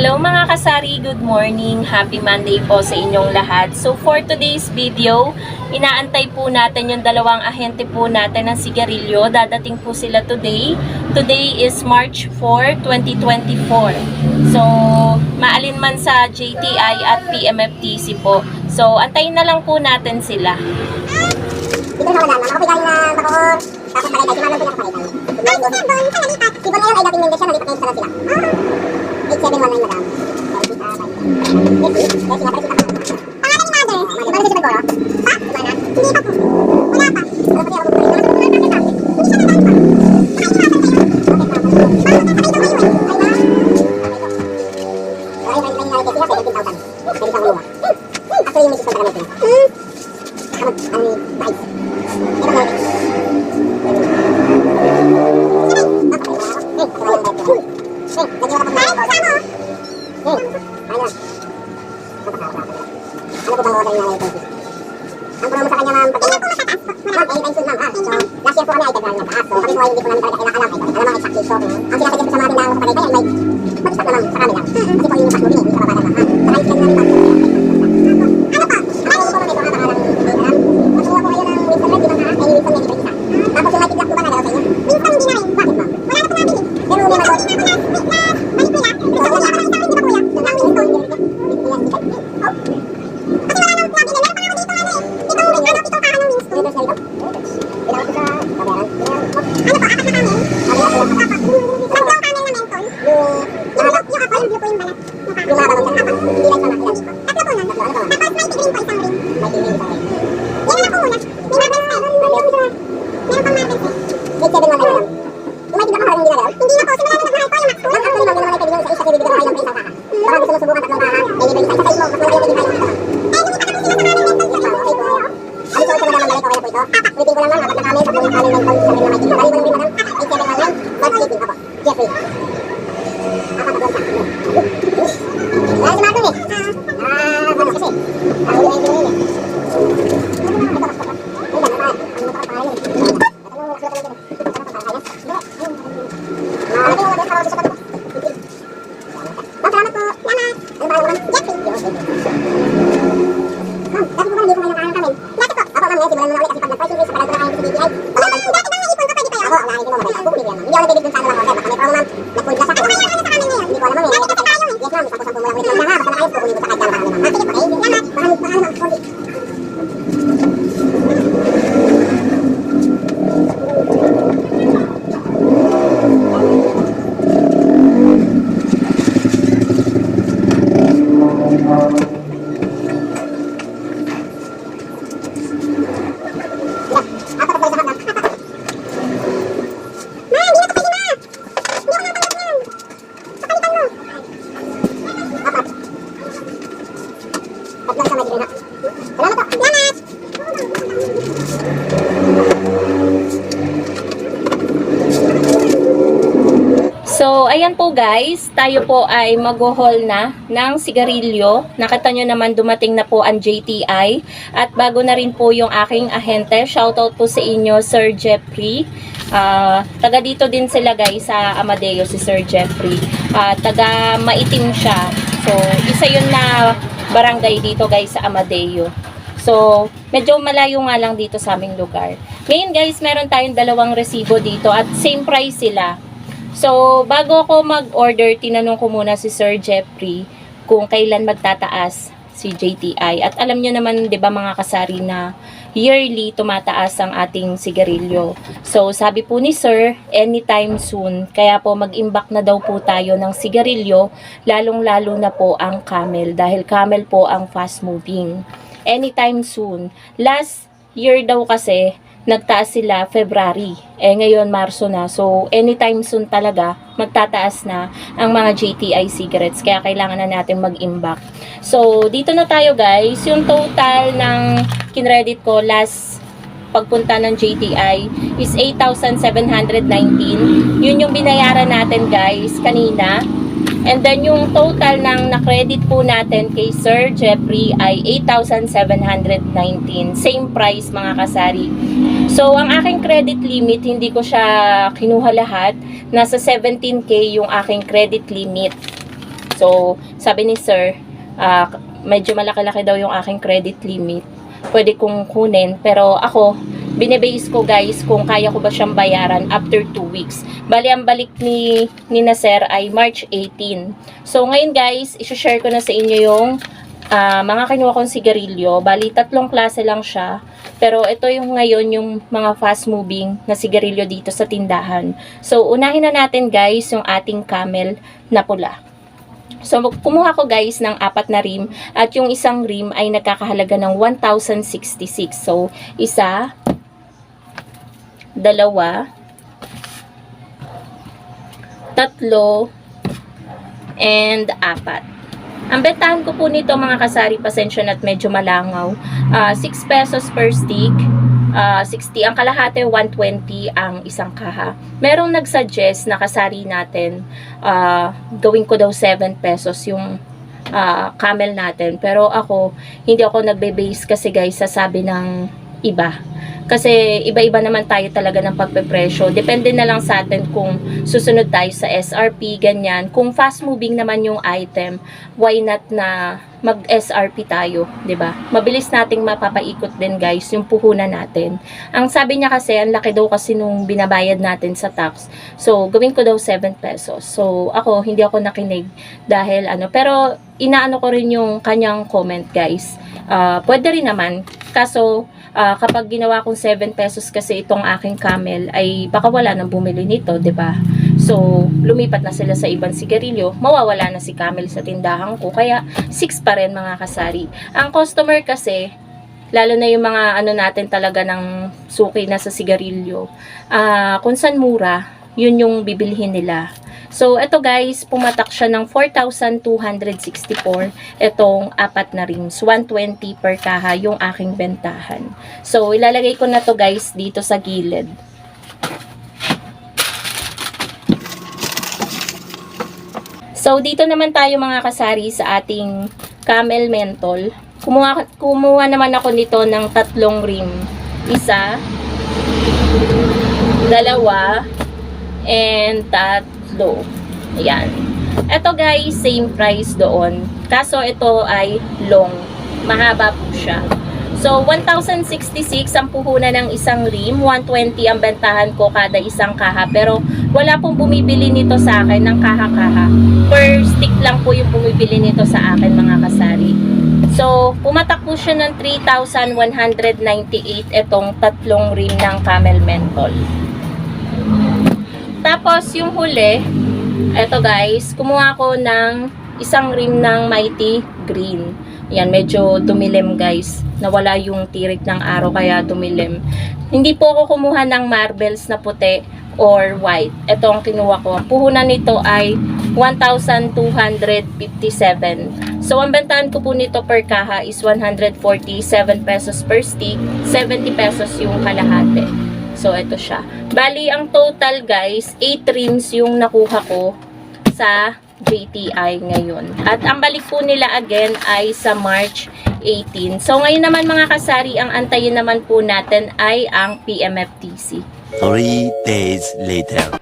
Hello mga kasari, good morning. Happy Monday po sa inyong lahat. So for today's video, inaantay po natin yung dalawang ahente po natin ng sigarilyo. Dadating po sila today. Today is March 4, 2024. So maalinman sa JTI at PMFTC po. So antayin na lang po natin sila. Dito na wala na. Makapigayin na bakoor. Tapos palay tayo. Si Manong pinakapalit tayo. Ay, si Bon. Sa nalipat. Si Bon ngayon ay dating nandun siya. Nalipat ngayon sa sila. 8719 madam. Pangalan ni Mother. Mother si Siguro? Ha? Mana? Hindi pa po. Wala pa. Wala pa siya mabubuhay. Hindi siya ang promo sa kanya ma'am, pag ma'am, anytime soon ma'am, so, last year po kami ay tagal na taas, so, kami po ay hindi po namin talaga kailangan ay alam ang exactly, so, ang sinasadya po sa mga tindahan sa Tagaytay ay mag-stop na ma'am sa kami lang, kasi po yung fast moving, hindi siya mabagal ma'am, saka yung lang ma'am, ano pa? Ano po kami po nga pangalang, masuha po kayo ng Winston Red, di ba nga, ay Winston Red, isa, tapos yung Mighty Black po ba nalaw sa inyo? Winston hindi na rin, bakit ma'am? Wala na po nabili, pero may mag-o, So, ayan po guys, tayo po ay mag-haul na ng sigarilyo. Nakita nyo naman dumating na po ang JTI. At bago na rin po yung aking ahente. Shoutout po sa inyo, Sir Jeffrey. Taga dito din sila guys sa Amadeo, si Sir Jeffrey. Taga Maitim siya. So, isa yun na barangay dito guys sa Amadeo. So, medyo malayo nga lang dito sa aming lugar. Ngayon guys, meron tayong dalawang resibo dito at same price sila. So, bago ako mag-order, tinanong ko muna si Sir Jeffrey kung kailan magtataas si JTI. At alam nyo naman, di ba mga kasari, na yearly tumataas ang ating sigarilyo. So, sabi po ni Sir, anytime soon. Kaya po mag-imbak na daw po tayo ng sigarilyo, lalong-lalo na po ang Camel. Dahil Camel po ang fast moving. Anytime soon. Last year daw kasi, nagtaas sila February. Ngayon Marso na. So, anytime soon talaga, magtataas na ang mga JTI cigarettes. Kaya kailangan na natin mag-imbak. So, dito na tayo guys. Yung total ng kinredit ko last pagpunta ng JTI is 8,719. Yun yung binayaran natin guys kanina. And then yung total ng na-credit po natin kay Sir Jeffrey ay 8,719. Same price mga kasari. So ang aking credit limit, hindi ko siya kinuha lahat. Nasa 17K yung aking credit limit. So, sabi ni sir, medyo malaki-laki daw yung aking credit limit. Pwede kong kunin, pero ako, binibase ko guys kung kaya ko ba siyang bayaran after 2 weeks. Bali, ang balik ni na sir ay March 18. So, ngayon guys, isi-share ko na sa inyo yung mga kinuha kong sigarilyo. Bali, 3 klase lang siya. Pero ito yung ngayon yung mga fast moving na sigarilyo dito sa tindahan. So, unahin na natin guys yung ating Camel na pula. So, kumuha ko guys ng 4 na rim at yung isang rim ay nagkakahalaga ng 1,066. So, 1, 2, 3, and 4. Ang bentahan ko po nito mga kasari, pasensya na't medyo malangaw. 6 pesos per stick, 60. Ang kalahati, 120 ang isang kaha. Merong nagsuggest na kasari natin, gawin ko daw 7 pesos yung Camel natin. Pero ako, hindi ako nagbe-base kasi guys, sasabi ng iba. Kasi iba-iba naman tayo talaga ng pagpepresyo. Depende na lang sa atin kung susunod tayo sa SRP, ganyan. Kung fast moving naman yung item, why not na mag-SRP tayo, 'di ba? Mabilis nating mapapaikot din guys yung puhunan natin. Ang sabi niya kasi, ang laki daw kasi nung binabayad natin sa tax. So, gawin ko daw 7 pesos. So, ako, hindi ako nakinig dahil pero inaano ko rin yung kanyang comment guys. Pwede rin naman. Kaso, kapag ginawa kong 7 pesos kasi itong aking Camel, ay baka wala nang bumili nito, 'di ba? So, lumipat na sila sa ibang sigarilyo, mawawala na si Camel sa tindahan ko, kaya 6 pa rin mga kasari. Ang customer kasi, lalo na yung mga natin talaga ng suki na sa sigarilyo, kung saan mura, yun yung bibilhin nila. So, ito guys, pumatak siya ng 4,264. Itong 4 na rings. 120 per kaha yung aking bentahan. So, ilalagay ko na to guys dito sa gilid. So, dito naman tayo mga kasari sa ating Camel Menthol. Kumuha naman ako nito ng 3 rim. 1, 2, and 3. Ayan. Ito guys, same price doon. Kaso ito ay long. Mahaba po siya. So, 1,066 ang puhunan ng isang rim. 120 ang bentahan ko kada isang kaha. Pero, wala pong bumibili nito sa akin ng kaha-kaha. Per stick lang po yung bumibili nito sa akin mga kasari. So, pumatak po siya ng 3,198 itong 3 rim ng Camel Menthol. Tapos, yung huli, eto guys, kumuha ko ng isang rim ng Mighty Green. Yan, medyo dumilim guys. Nawala yung tirik ng araw kaya dumilim. Hindi po ako kumuha ng marbles na puti or white. Ito ang kinuha ko. Ang puhunan nito ay 1,257. So, ang bentahan ko po nito per kaha is 147 pesos per stick. 70 pesos yung kalahati. So, ito siya. Bali, ang total guys, 8 rims yung nakuha ko sa JTI ngayon. At ang balik po nila again ay sa March 18. So, ngayon naman mga kasari, ang antayin naman po natin ay ang PMFTC. 3 days later.